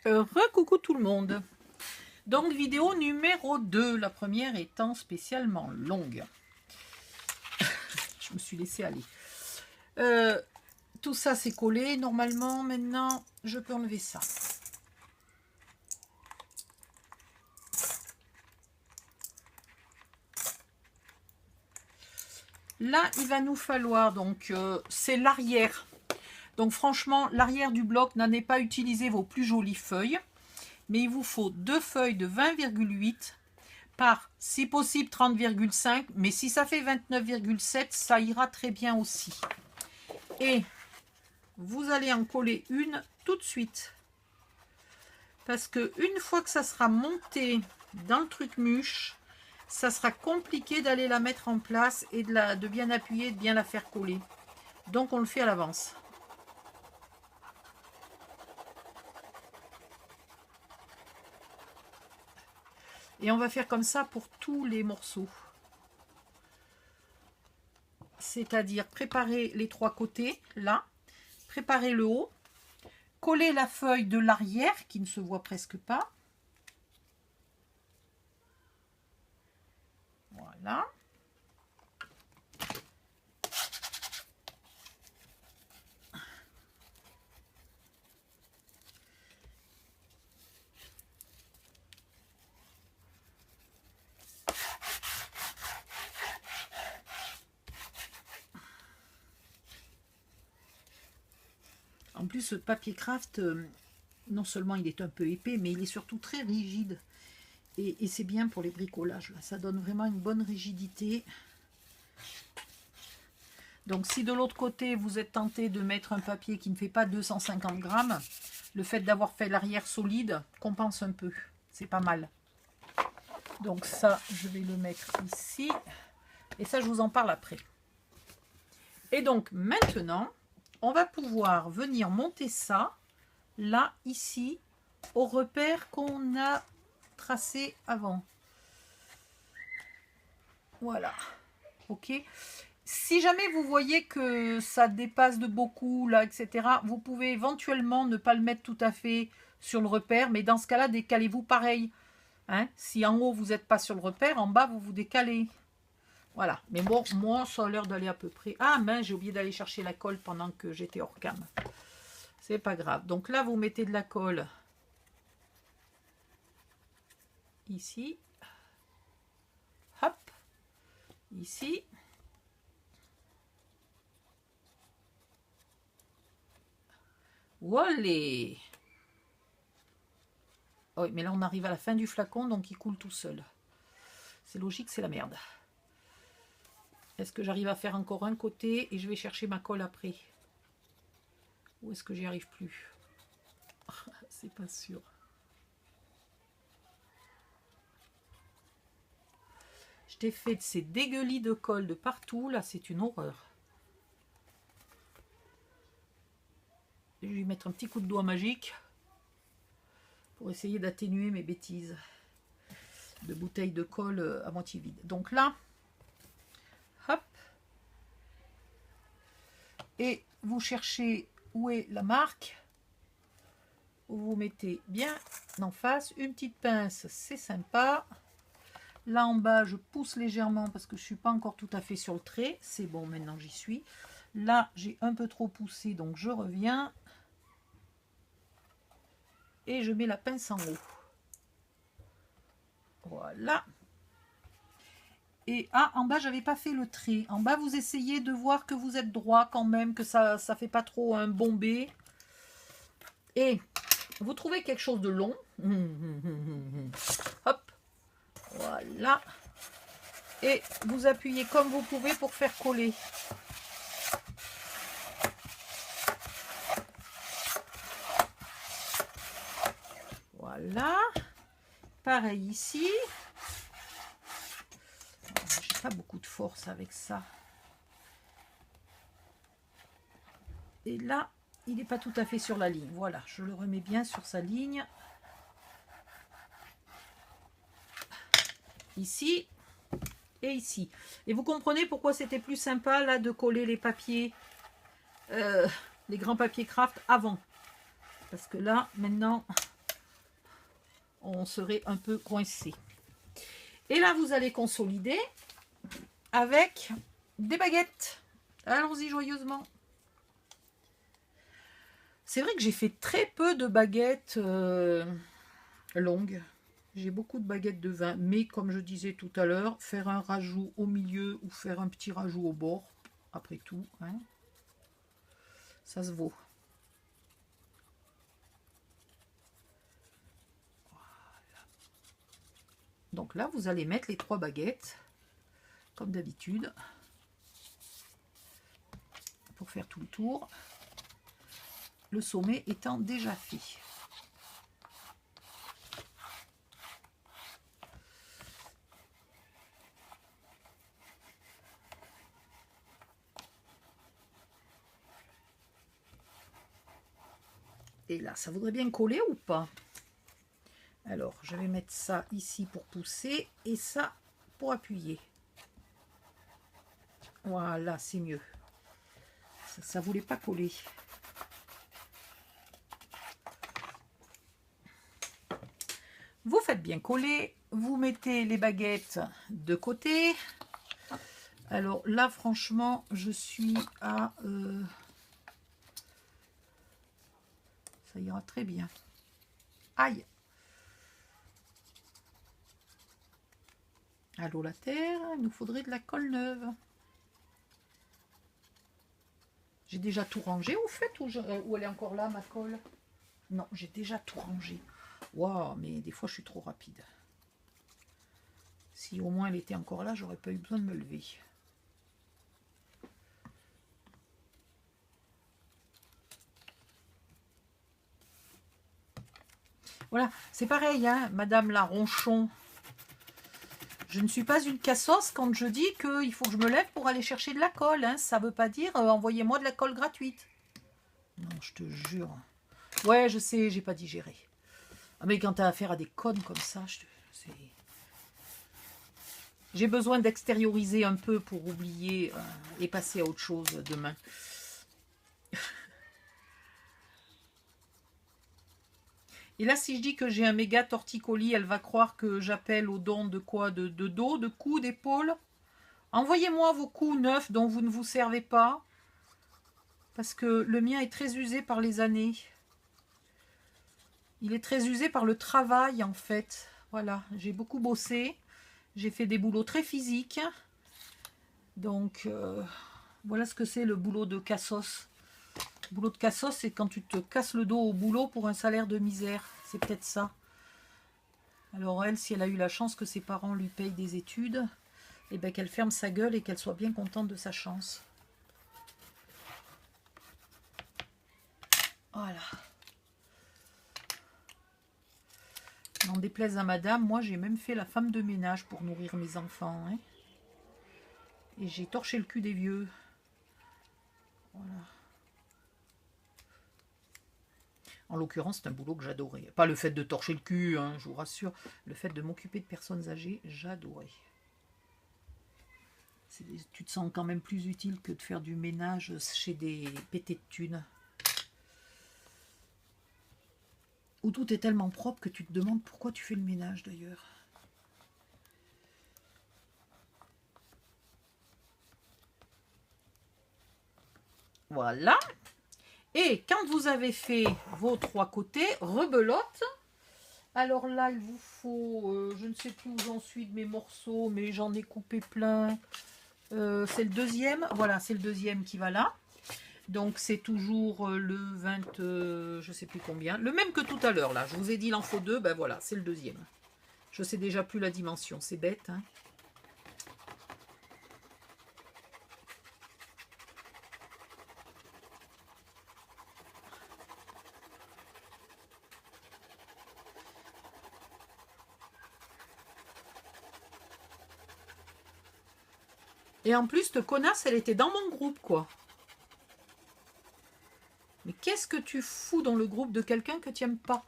Recoucou tout le monde. Donc vidéo numéro 2, la première étant spécialement longue. Je me suis laissée aller. Tout ça c'est collé. Normalement maintenant je peux enlever ça. Là il va nous falloir donc c'est l'arrière. Donc franchement l'arrière du bloc, n'allez pas utiliser vos plus jolies feuilles. Mais il vous faut 2 feuilles de 20,8 par, si possible, 30,5. Mais si ça fait 29,7, ça ira très bien aussi. Et vous allez en coller une tout de suite. Parce que une fois que ça sera monté dans le truc mûche, ça sera compliqué d'aller la mettre en place et de bien appuyer, de bien la faire coller. Donc on le fait à l'avance. Et on va faire comme ça pour tous les morceaux. C'est-à-dire préparer les 3 côtés, là. Préparer le haut. Coller la feuille de l'arrière, qui ne se voit presque pas. Voilà. En plus, ce papier craft, non seulement il est un peu épais, mais il est surtout très rigide. Et c'est bien pour les bricolages. Là. Ça donne vraiment une bonne rigidité. Donc si de l'autre côté, vous êtes tenté de mettre un papier qui ne fait pas 250 grammes, le fait d'avoir fait l'arrière solide compense un peu. C'est pas mal. Donc ça, je vais le mettre ici. Et ça, je vous en parle après. Et donc maintenant, on va pouvoir venir monter ça, là, ici, au repère qu'on a tracé avant. Voilà. Ok. Si jamais vous voyez que ça dépasse de beaucoup, là, etc., vous pouvez éventuellement ne pas le mettre tout à fait sur le repère, mais dans ce cas-là, décalez-vous pareil. Hein, si en haut, vous n'êtes pas sur le repère, en bas, vous vous décalez. Voilà. Mais bon, moi, ça a l'air d'aller à peu près. Ah, mince, j'ai oublié d'aller chercher la colle pendant que j'étais hors cam. C'est pas grave. Donc là, vous mettez de la colle ici. Hop. Ici. Voilà. Oui, mais là, on arrive à la fin du flacon, donc il coule tout seul. C'est logique, c'est la merde. Est-ce que j'arrive à faire encore un côté et je vais chercher ma colle après? Ou est-ce que j'y arrive plus? C'est pas sûr. Je t'ai fait de ces dégueulis de colle de partout. Là, c'est une horreur. Je vais lui mettre un petit coup de doigt magique pour essayer d'atténuer mes bêtises de bouteille de colle à moitié vide. Donc là, hop. Et vous cherchez où est la marque. Vous mettez bien en face. Une petite pince, c'est sympa. Là en bas, je pousse légèrement parce que je ne suis pas encore tout à fait sur le trait. C'est bon, maintenant j'y suis. Là, j'ai un peu trop poussé, donc je reviens. Et je mets la pince en haut. Voilà. Et en bas, j'avais pas fait le trait. En bas, vous essayez de voir que vous êtes droit quand même, que ça fait pas trop un bombé. Et vous trouvez quelque chose de long. Hop. Voilà. Et vous appuyez comme vous pouvez pour faire coller. Voilà. Pareil ici. J'ai pas beaucoup de force avec ça. Et là, il n'est pas tout à fait sur la ligne. Voilà, je le remets bien sur sa ligne. Ici et ici. Et vous comprenez pourquoi c'était plus sympa là de coller les papiers, les grands papiers craft avant. Parce que là, maintenant, on serait un peu coincé. Et là, vous allez consolider avec des baguettes. Allons-y joyeusement. C'est vrai que j'ai fait très peu de baguettes longues. J'ai beaucoup de baguettes de vin, mais comme je disais tout à l'heure, faire un rajout au milieu ou faire un petit rajout au bord, après tout, hein, ça se vaut. Voilà. Donc là, vous allez mettre les 3 baguettes, comme d'habitude, pour faire tout le tour, le sommet étant déjà fait. Et là, ça voudrait bien coller ou pas? Alors, je vais mettre ça ici pour pousser et ça pour appuyer. Voilà, c'est mieux. Ça voulait pas coller. Vous faites bien coller. Vous mettez les baguettes de côté. Alors là, franchement, je suis à... ça ira très bien. Aïe! Allô la terre, il nous faudrait de la colle neuve. J'ai déjà tout rangé au fait ou elle est encore là ma colle? Non, j'ai déjà tout rangé. Waouh, mais des fois je suis trop rapide. Si au moins elle était encore là, j'aurais pas eu besoin de me lever. Voilà, c'est pareil, hein, Madame la Ronchon. Je ne suis pas une cassos quand je dis qu'il faut que je me lève pour aller chercher de la colle. Hein. Ça ne veut pas dire envoyez-moi de la colle gratuite. Non, je te jure. Ouais, je sais, j'ai pas digéré. Ah, mais quand tu as affaire à des connes comme ça, j'ai besoin d'extérioriser un peu pour oublier et passer à autre chose demain. Et là, si je dis que j'ai un méga torticolis, elle va croire que j'appelle au don de quoi? De dos, de cou, d'épaule. Envoyez-moi vos coups neufs dont vous ne vous servez pas. Parce que le mien est très usé par les années. Il est très usé par le travail, en fait. Voilà, j'ai beaucoup bossé. J'ai fait des boulots très physiques. Donc, voilà ce que c'est le boulot de cassos. Le boulot de cassos, c'est quand tu te casses le dos au boulot pour un salaire de misère. C'est peut-être ça. Alors elle, si elle a eu la chance que ses parents lui payent des études, eh bien qu'elle ferme sa gueule et qu'elle soit bien contente de sa chance. Voilà. N'en déplaise à madame, moi j'ai même fait la femme de ménage pour nourrir mes enfants. Hein. Et j'ai torché le cul des vieux. Voilà. En l'occurrence, c'est un boulot que j'adorais. Pas le fait de torcher le cul, hein, je vous rassure. Le fait de m'occuper de personnes âgées, j'adorais. Tu te sens quand même plus utile que de faire du ménage chez des pétés de thunes. Où tout est tellement propre que tu te demandes pourquoi tu fais le ménage d'ailleurs. Voilà. Et quand vous avez fait vos 3 côtés, rebelote. Alors là, il vous faut, je ne sais plus où j'en suis de mes morceaux, mais j'en ai coupé plein. C'est le deuxième. Voilà, c'est le deuxième qui va là. Donc c'est toujours le 20, je sais plus combien. Le même que tout à l'heure là. Je vous ai dit il en faut 2, ben voilà, c'est le deuxième. Je sais déjà plus la dimension, c'est bête. Hein. Et en plus, cette connasse, elle était dans mon groupe, quoi. Mais qu'est-ce que tu fous dans le groupe de quelqu'un que tu n'aimes pas?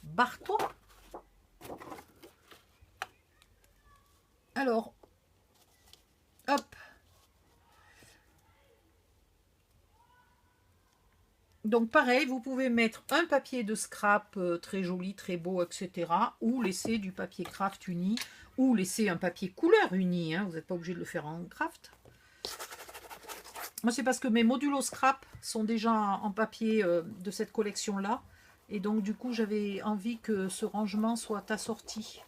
Barre-toi. Alors, hop. Donc pareil, vous pouvez mettre un papier de scrap très joli, très beau, etc. Ou laisser du papier craft uni, ou laisser un papier couleur uni. Hein. Vous n'êtes pas obligé de le faire en craft. Moi, c'est parce que mes modulos scrap sont déjà en papier de cette collection-là. Et donc, du coup, j'avais envie que ce rangement soit assorti.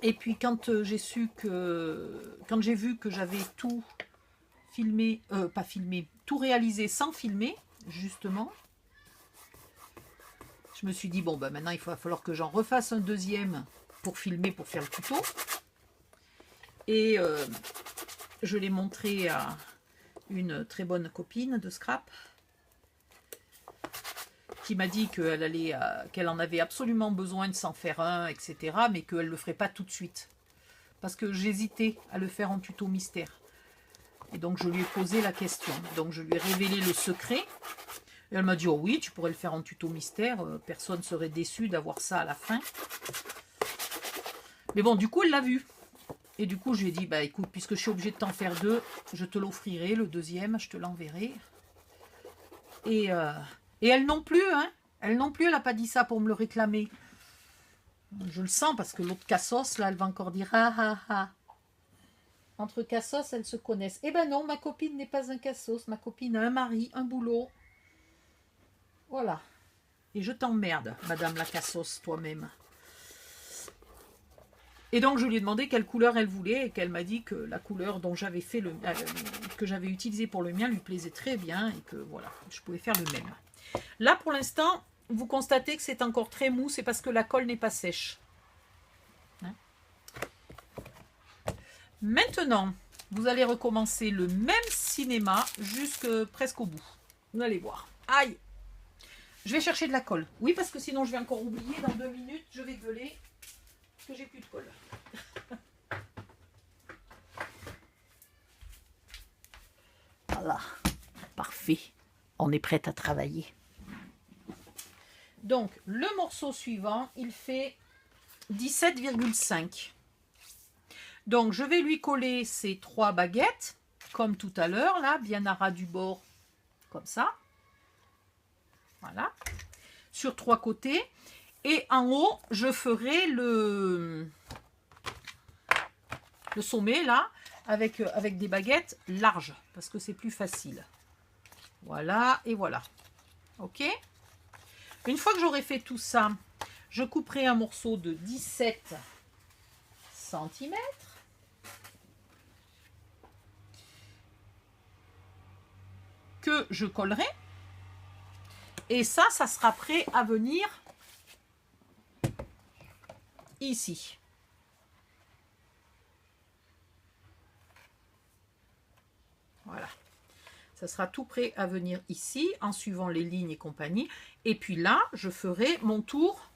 Et puis, quand j'ai vu que j'avais tout filmé, pas filmé, tout réalisé sans filmer, justement, je me suis dit, bon, bah, maintenant, il va falloir que j'en refasse un deuxième pour filmer, pour faire le tuto. Et je l'ai montré à une très bonne copine de scrap qui m'a dit qu'elle en avait absolument besoin de s'en faire un, etc. Mais qu'elle ne le ferait pas tout de suite. Parce que j'hésitais à le faire en tuto mystère. Et donc, je lui ai posé la question. Donc, je lui ai révélé le secret. Et elle m'a dit, oh oui, tu pourrais le faire en tuto mystère. Personne ne serait déçu d'avoir ça à la fin. Mais bon, du coup, elle l'a vu. Et du coup, je lui ai dit, bah écoute, puisque je suis obligée de t'en faire deux, je te l'offrirai, le deuxième, je te l'enverrai. Et elle non plus, hein. Elle non plus, elle n'a pas dit ça pour me le réclamer. Je le sens parce que l'autre cassos, là, elle va encore dire ah ah ah. Entre cassos, elles se connaissent. Eh ben non, ma copine n'est pas un cassos. Ma copine a un mari, un boulot. Voilà. Et je t'emmerde, madame la cassos, toi-même. Et donc, je lui ai demandé quelle couleur elle voulait et qu'elle m'a dit que la couleur dont j'avais fait que j'avais utilisé pour le mien lui plaisait très bien et que voilà, je pouvais faire le même. Là, pour l'instant, vous constatez que c'est encore très mou, c'est parce que la colle n'est pas sèche. Hein? Maintenant, vous allez recommencer le même cinéma jusque presque au bout. Vous allez voir. Aïe! Je vais chercher de la colle. Oui, parce que sinon je vais encore oublier. Dans 2 minutes, je vais gueuler que j'ai plus de colle. Voilà. Parfait. On est prête à travailler. Donc, le morceau suivant, il fait 17,5. Donc, je vais lui coller ces 3 baguettes, comme tout à l'heure, là, bien à ras du bord, comme ça. Voilà. Sur 3 côtés. Et en haut, je ferai le sommet, là, avec des baguettes larges, parce que c'est plus facile. Voilà, et voilà. Ok ? Une fois que j'aurai fait tout ça, je couperai un morceau de 17 cm. Que je collerai. Et ça sera prêt à venir ici. Voilà. Ça sera tout prêt à venir ici, en suivant les lignes et compagnie. Et puis là, je ferai mon tour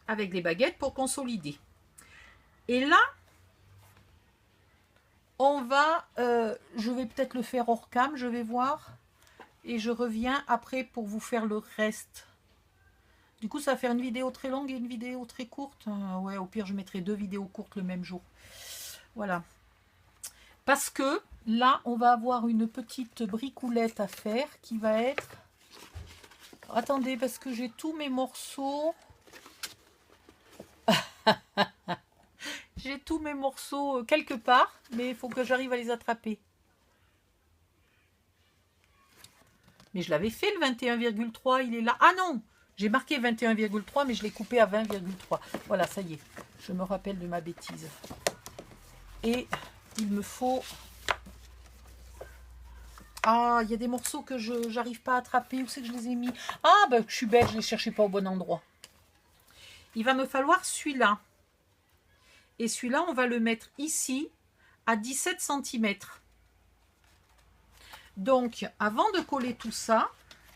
avec les baguettes pour consolider. Et là, on va... je vais peut-être le faire hors cam, je vais voir. Et je reviens après pour vous faire le reste. Du coup, ça va faire une vidéo très longue et une vidéo très courte. Ouais, au pire, je mettrai 2 vidéos courtes le même jour. Voilà. Parce que là, on va avoir une petite bricoulette à faire qui va être... Attendez, parce que j'ai tous mes morceaux. J'ai tous mes morceaux quelque part, mais il faut que j'arrive à les attraper. Mais je l'avais fait le 21,3, il est là. Ah non, j'ai marqué 21,3, mais je l'ai coupé à 20,3. Voilà, ça y est, je me rappelle de ma bêtise. Et il me faut... Ah, il y a des morceaux que je n'arrive pas à attraper. Où c'est que je les ai mis? Ah, ben, je suis bête, je ne les cherchais pas au bon endroit. Il va me falloir celui-là. Et celui-là, on va le mettre ici, à 17 cm. Donc, avant de coller tout ça,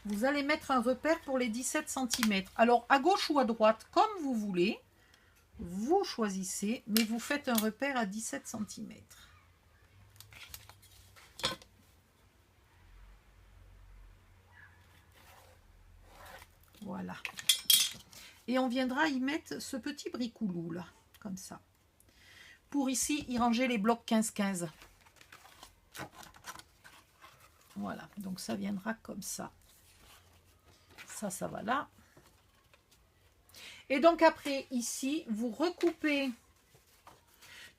vous allez mettre un repère pour les 17 cm. Alors, à gauche ou à droite, comme vous voulez, vous choisissez, mais vous faites un repère à 17 cm. Voilà. Et on viendra y mettre ce petit bricoulou là, comme ça. Pour ici, y ranger les blocs 15-15. Voilà, donc ça viendra comme ça. Ça va là. Et donc après, ici, vous recoupez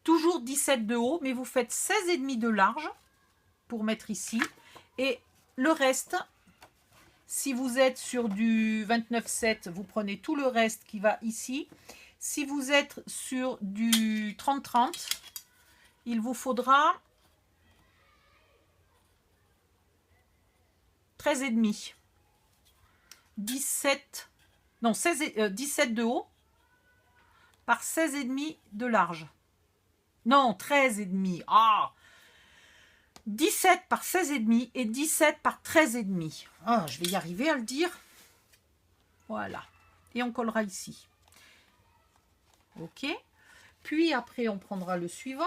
toujours 17 de haut, mais vous faites 16,5 de large pour mettre ici. Et le reste, si vous êtes sur du 29,7, vous prenez tout le reste qui va ici. Si vous êtes sur du 30-30, il vous faudra 13,5. 17 de haut par 16,5 de large. Non, 13,5. Ah, 17 par 16,5 et 17 par 13,5. Ah, je vais y arriver à le dire. Voilà. Et on collera ici. Ok. Puis après, on prendra le suivant.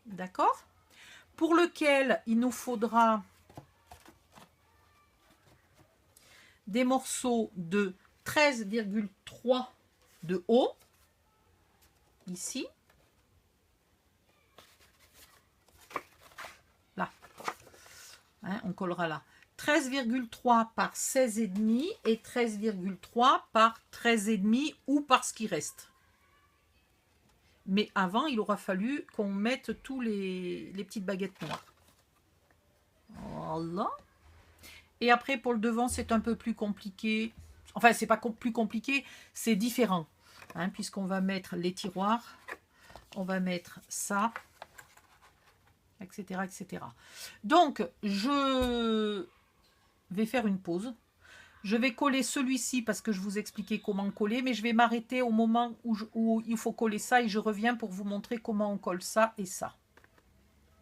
D'accord. Pour lequel il nous faudra des morceaux de 13,3 de haut. Ici. Là. Hein, on collera là. 13,3 par 16,5 et 13,3 par 13,5 ou par ce qui reste. Mais avant, il aura fallu qu'on mette tous les petites baguettes noires. Voilà. Et après, pour le devant, c'est un peu plus compliqué. Enfin, c'est pas plus compliqué, c'est différent. Hein, puisqu'on va mettre les tiroirs. On va mettre ça. Etc. etc. Donc, je vais faire une pause. Je vais coller celui-ci parce que je vous expliquais comment coller, mais je vais m'arrêter au moment où il faut coller ça et je reviens pour vous montrer comment on colle ça et ça.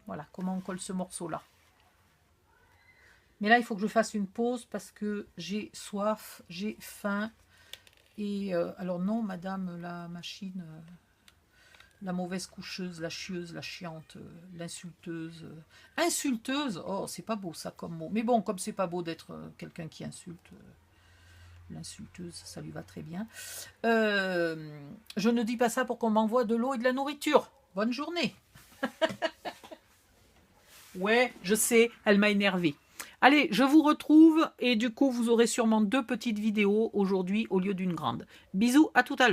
Voilà, comment on colle ce morceau-là. Mais là, il faut que je fasse une pause parce que j'ai soif, j'ai faim. Et alors non, madame la machine, la mauvaise coucheuse, la chieuse, la chiante, l'insulteuse. Insulteuse, oh, c'est pas beau ça comme mot. Mais bon, comme c'est pas beau d'être quelqu'un qui insulte, l'insulteuse, ça lui va très bien. Je ne dis pas ça pour qu'on m'envoie de l'eau et de la nourriture. Bonne journée. Ouais, je sais, elle m'a énervée. Allez, je vous retrouve et du coup, vous aurez sûrement 2 petites vidéos aujourd'hui au lieu d'une grande. Bisous, à tout à l'heure.